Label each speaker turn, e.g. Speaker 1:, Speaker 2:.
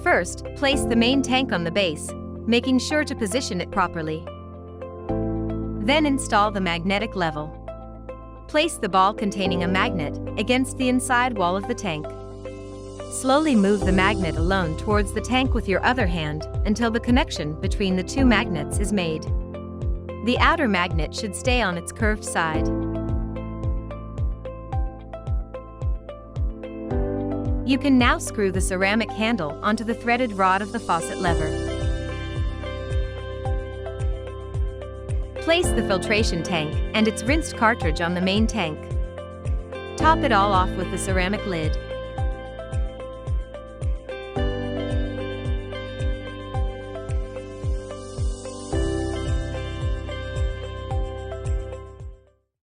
Speaker 1: First, place the main tank on the base, making sure to position it properly. Then install the magnetic level. Place the ball containing a magnet against the inside wall of the tank. Slowly move the magnet alone towards the tank with your other hand until the connection between the two magnets is made. The outer magnet should stay on its curved side. You can now screw the ceramic handle onto the threaded rod of the faucet lever. Place the filtration tank and its rinsed cartridge on the main tank. Top it all off with the ceramic lid.